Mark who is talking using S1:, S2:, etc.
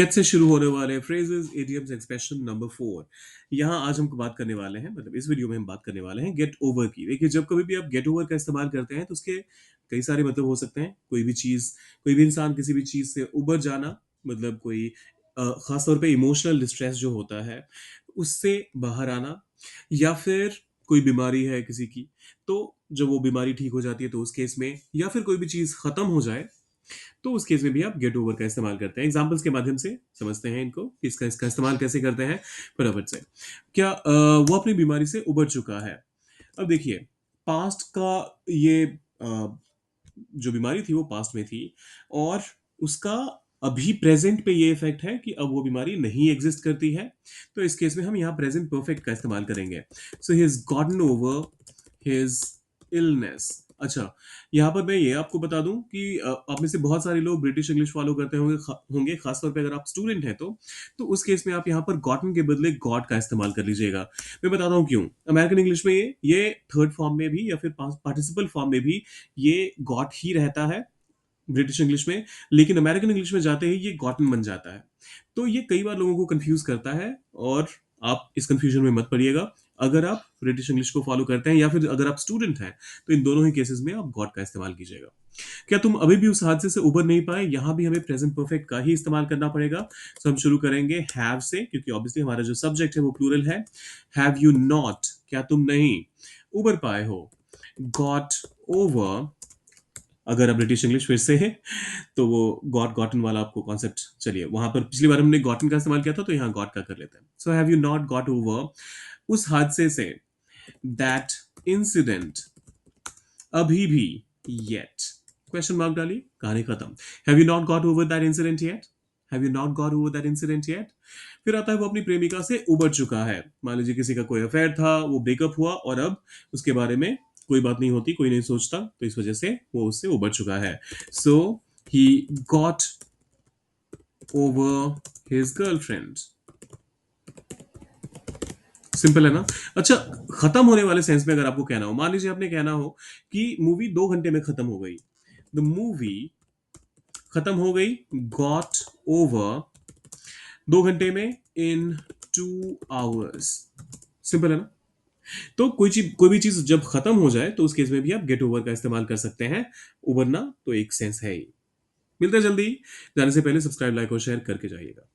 S1: Gate से शुरू होने वाले फ्रेजेस इडियम्स एक्सप्रेशन नंबर 4। यहाँ आज हम बात करने वाले हैं, मतलब इस वीडियो में हम बात करने वाले हैं गेट ओवर की। देखिए, जब कभी भी आप गेट ओवर का इस्तेमाल करते हैं तो उसके कई सारे मतलब हो सकते हैं। कोई भी चीज, कोई भी इंसान किसी भी चीज से उबर जाना, मतलब कोई खास तौर पे इमोशनल डिस्ट्रेस जो होता है उससे बाहर आना, या फिर कोई बीमारी है किसी की, तो जब वो बीमारी ठीक हो जाती है तो उस केस में, या फिर कोई भी चीज खत्म हो जाए तो उस केस में भी आप गेट ओवर का इस्तेमाल करते हैं। एग्जाम्पल्स के माध्यम से समझते हैं इनको कि इसका इसका इस्तेमाल कैसे करते हैं फटाफट से। क्या वो अपनी बीमारी से उबर चुका है? अब देखिए, पास्ट का ये जो बीमारी थी वो पास्ट में थी, और उसका अभी प्रेजेंट पे ये इफेक्ट है कि अब वो बीमारी नहीं एग्जिस्ट करती है। तो इस केस में हम यहाँ प्रेजेंट परफेक्ट का इस्तेमाल करेंगे। So he has gotten over his illness. अच्छा, यहाँ पर मैं ये आपको बता दूं कि आप में से बहुत सारे लोग ब्रिटिश इंग्लिश फॉलो करते होंगे, खासतौर पे अगर आप स्टूडेंट हैं तो उस केस में आप यहाँ पर गॉटन के बदले गॉड का इस्तेमाल कर लीजिएगा। मैं बताता हूँ क्यों। अमेरिकन इंग्लिश में ये थर्ड फॉर्म में भी या फिर पार्टिसिपल फॉर्म में भी ये गॉट ही रहता है ब्रिटिश इंग्लिश में, लेकिन अमेरिकन इंग्लिश में जाते ही ये गॉटन बन जाता है। तो ये कई बार लोगों को कंफ्यूज करता है, और आप इस कंफ्यूजन में मत पड़िएगा। अगर आप ब्रिटिश इंग्लिश को फॉलो करते हैं या फिर अगर आप स्टूडेंट हैं तो इन दोनों ही केसेस में आप गॉट का इस्तेमाल कीजिएगा। क्या तुम अभी भी उस हादसे से उबर नहीं पाए? यहां भी हमें प्रेजेंट परफेक्ट का ही इस्तेमाल करना पड़ेगा। तो हम शुरू करेंगे हैव से, क्योंकि ऑब्वियसली हमारा जो सब्जेक्ट है वो प्लूरल है। हैव यू नॉट, क्या तुम नहीं उबर पाए हो गॉट ओवर? अगर आप ब्रिटिश इंग्लिश फिर से है तो वो गॉट गॉटन वाला आपको कॉन्सेप्ट, चलिए वहां पर पिछली बार हमने गॉटन का इस्तेमाल किया था तो यहाँ गॉट का कर लेते हैं। So have you not got over उस हादसे से, दैट इंसिडेंट, अभी भी, येट, क्वेश्चन मार्क डालिए, कहानी खत्म। Have you not got over that incident yet? Have you not got over that incident yet? फिर आता है वो अपनी प्रेमिका से उबर चुका है। मान लीजिए किसी का कोई अफेयर था, वो ब्रेकअप हुआ और अब उसके बारे में कोई बात नहीं होती, कोई नहीं सोचता, तो इस वजह से वो उससे उबर चुका है। So he got over his girlfriend. Simple है ना? अच्छा, खत्म होने वाले सेंस में अगर आपको कहना हो, मान लीजिए आपने कहना हो कि मूवी 2 घंटे में खत्म हो गई। द मूवी खत्म हो गई, गॉट ओवर 2 घंटे में, इन 2 आवर्स। सिंपल है ना? तो कोई भी चीज जब खत्म हो जाए तो उस केस में भी आप गेट ओवर का इस्तेमाल कर सकते हैं। उबरना तो एक सेंस है ही। मिलते हैं जल्दी। जाने से पहले सब्सक्राइब, लाइक और शेयर करके जाइएगा।